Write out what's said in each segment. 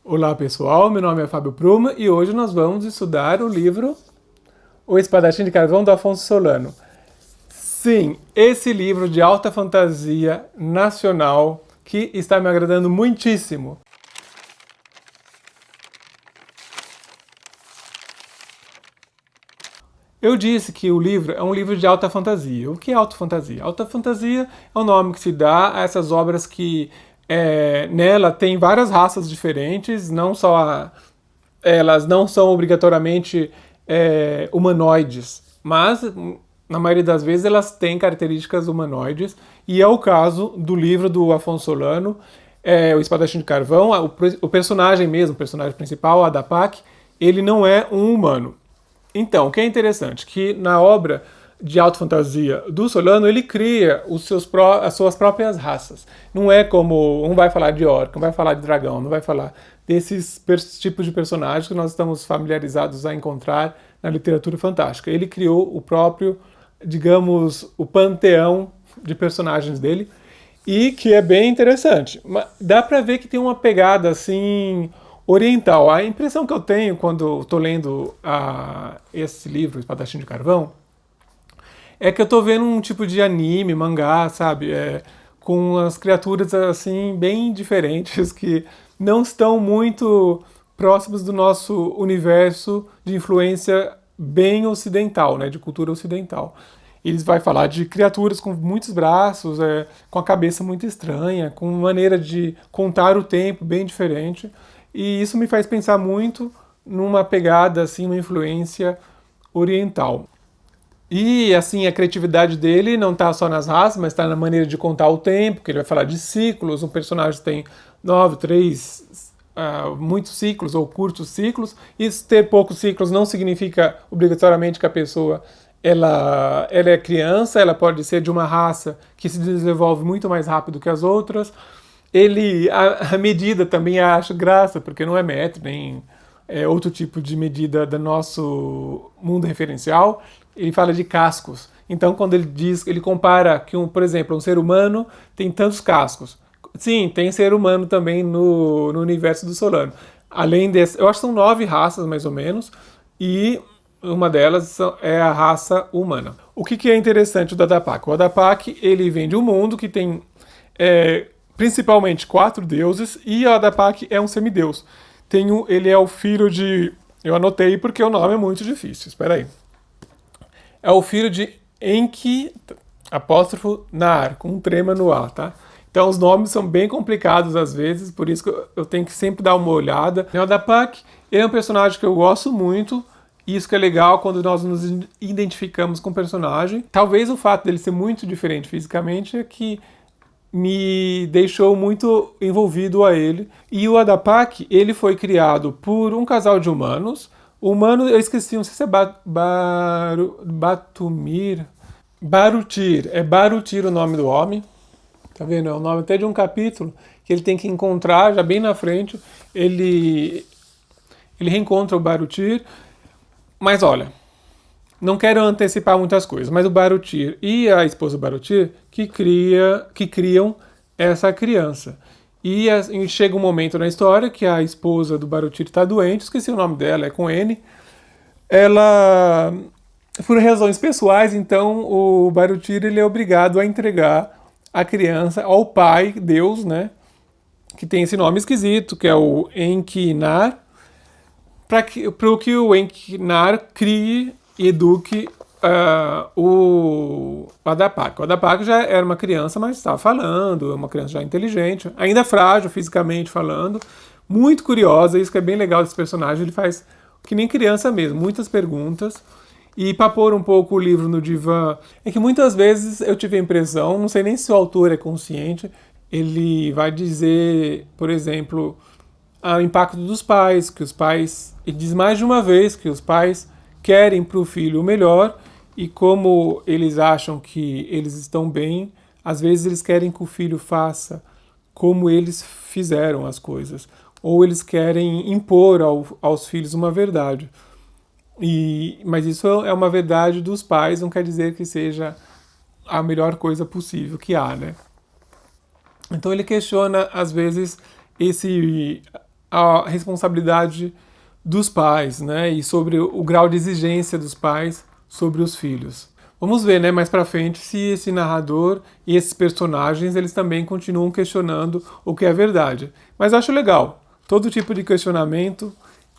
Olá pessoal, meu nome é Fábio Pruma e hoje nós vamos estudar o livro O Espadachim de Carvão do Afonso Solano. Sim, esse livro de alta fantasia nacional que está me agradando muitíssimo. Eu disse que o livro é um livro de alta fantasia. O que é alta fantasia? Alta fantasia é o nome que se dá a essas obras que nela tem várias raças diferentes, não só elas não são obrigatoriamente humanoides, mas na maioria das vezes elas têm características humanoides, e é o caso do livro do Afonso Solano, O Espadachim de Carvão. O personagem mesmo, o personagem principal, Adapak, ele não é um humano. Então, o que é interessante, que na obra de alta fantasia do Solano, ele cria as suas próprias raças. Não é como, não vai falar de orc, não vai falar de dragão, não vai falar desses tipos de personagens que nós estamos familiarizados a encontrar na literatura fantástica. Ele criou o próprio, digamos, o panteão de personagens dele, e que é bem interessante. Dá pra ver que tem uma pegada assim oriental. A impressão que eu tenho quando estou lendo esse livro, Espadachim de Carvão, é que eu tô vendo um tipo de anime, mangá, sabe? Com as criaturas assim bem diferentes que não estão muito próximos do nosso universo de influência bem ocidental, né? De cultura ocidental. Eles vai falar de criaturas com muitos braços, com a cabeça muito estranha, com uma maneira de contar o tempo bem diferente. E isso me faz pensar muito numa pegada, assim, uma influência oriental. E, assim, a criatividade dele não está só nas raças, mas está na maneira de contar o tempo, que ele vai falar de ciclos. Um personagem tem 9, 3, muitos ciclos ou curtos ciclos. Isso, ter poucos ciclos não significa obrigatoriamente que a pessoa ela é criança, ela pode ser de uma raça que se desenvolve muito mais rápido que as outras. A medida também acho graça, porque não é metro, nem outro tipo de medida do nosso mundo referencial. Ele fala de cascos. Então, quando ele diz, ele compara que, por exemplo, um ser humano tem tantos cascos. Sim, tem ser humano também no universo do Solano. Além desse, eu acho que são 9 raças, mais ou menos, e uma delas é a raça humana. O que é interessante do Adapak? O Adapak, ele vem de um mundo que tem principalmente 4 deuses, e o Adapak é um semideus. Ele é o filho de... Eu anotei porque o nome é muito difícil, espera aí. É o filho de Enki, apóstrofo Nar, com um trema no A, tá? Então os nomes são bem complicados às vezes, por isso que eu tenho que sempre dar uma olhada. O Adapak, ele é um personagem que eu gosto muito, e isso que é legal quando nós nos identificamos com o personagem. Talvez o fato dele ser muito diferente fisicamente é que me deixou muito envolvido a ele. E o Adapak, ele foi criado por um casal de humanos. O humano, eu esqueci, não sei se é Batumir. Barutir. É Barutir o nome do homem. Tá vendo? É o nome até de um capítulo que ele tem que encontrar, já bem na frente. Ele reencontra o Barutir. Mas olha, não quero antecipar muitas coisas, mas o Barutir e a esposa do Barutir que criam essa criança. E chega um momento na história que a esposa do Barutir está doente, esqueci o nome dela, é com N. Ela, por razões pessoais, então o Barutir ele é obrigado a entregar a criança ao pai, Deus, né? Que tem esse nome esquisito, que é o Enkinar, para que o Enkinar crie e eduque o Adapak. O Adapak já era uma criança, mas estava falando, uma criança já inteligente, ainda frágil fisicamente falando, muito curiosa, isso que é bem legal desse personagem, ele faz que nem criança mesmo, muitas perguntas. E para pôr um pouco o livro no divã, é que muitas vezes eu tive a impressão, não sei nem se o autor é consciente, ele vai dizer, por exemplo, o impacto dos pais, que os pais, ele diz mais de uma vez que os pais querem para o filho o melhor, e como eles acham que eles estão bem, às vezes eles querem que o filho faça como eles fizeram as coisas, ou eles querem impor aos filhos uma verdade. Mas isso é uma verdade dos pais, não quer dizer que seja a melhor coisa possível que há, né? Então ele questiona, às vezes, a responsabilidade dos pais, né? E sobre o grau de exigência dos pais sobre os filhos. Vamos ver, né, mais pra frente se esse narrador e esses personagens eles também continuam questionando o que é verdade. Mas eu acho legal. Todo tipo de questionamento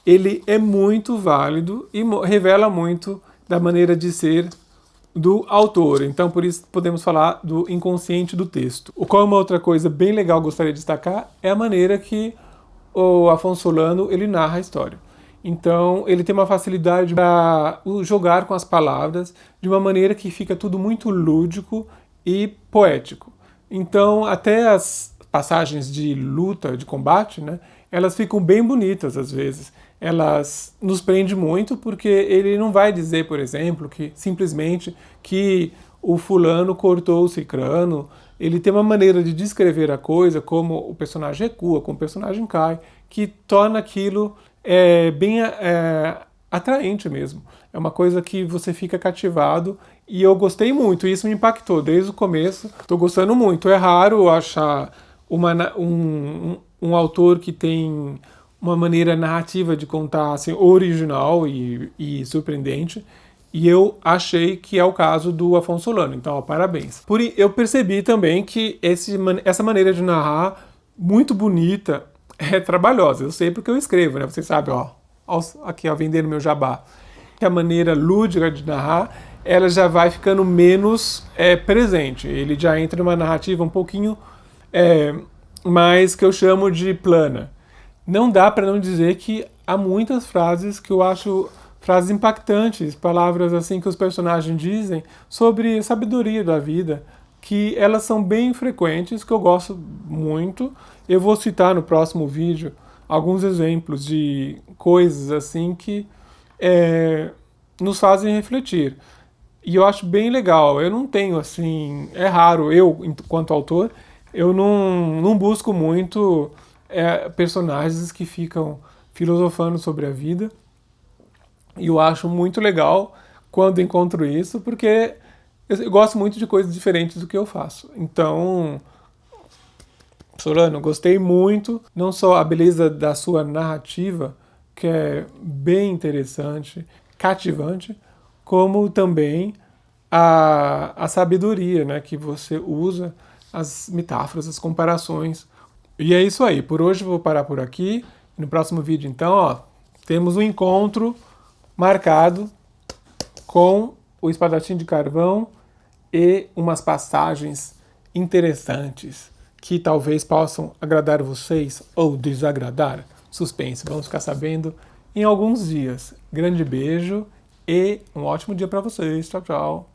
ele é muito válido e revela muito da maneira de ser do autor. Então, por isso podemos falar do inconsciente do texto. Qual é uma outra coisa bem legal que eu gostaria de destacar é a maneira que o Afonso Solano ele narra a história. Então, ele tem uma facilidade para jogar com as palavras de uma maneira que fica tudo muito lúdico e poético. Então, até as passagens de luta, de combate, né, elas ficam bem bonitas às vezes. Elas nos prendem muito porque ele não vai dizer, por exemplo, que simplesmente que o fulano cortou o cicrano. Ele tem uma maneira de descrever a coisa, como o personagem recua, como o personagem cai, que torna aquilo bem atraente mesmo. É uma coisa que você fica cativado e eu gostei muito, isso me impactou desde o começo. Estou gostando muito. É raro achar um autor que tem uma maneira narrativa de contar assim, original e surpreendente. E eu achei que é o caso do Afonso Solano. Então, ó, parabéns. Eu percebi também que essa maneira de narrar, muito bonita, é trabalhosa. Eu sei porque eu escrevo, né? Vocês sabem, ó. Aqui, ó, vendendo meu jabá. A maneira lúdica de narrar, ela já vai ficando menos presente. Ele já entra numa narrativa um pouquinho mais que eu chamo de plana. Não dá para não dizer que há muitas frases que eu acho frases impactantes, palavras assim que os personagens dizem sobre a sabedoria da vida, que elas são bem frequentes, que eu gosto muito. Eu vou citar no próximo vídeo alguns exemplos de coisas assim que nos fazem refletir. E eu acho bem legal. Eu não tenho assim, é raro, eu, enquanto autor, eu não busco muito personagens que ficam filosofando sobre a vida. E eu acho muito legal quando encontro isso, porque eu gosto muito de coisas diferentes do que eu faço. Então, Solano, gostei muito, não só a beleza da sua narrativa, que é bem interessante, cativante, como também a sabedoria, né, que você usa, as metáforas, as comparações. E é isso aí, por hoje eu vou parar por aqui. No próximo vídeo, então, ó, temos um encontro marcado com o espadachim de carvão e umas passagens interessantes que talvez possam agradar vocês ou desagradar. Suspense, vamos ficar sabendo em alguns dias. Grande beijo e um ótimo dia para vocês. Tchau, tchau.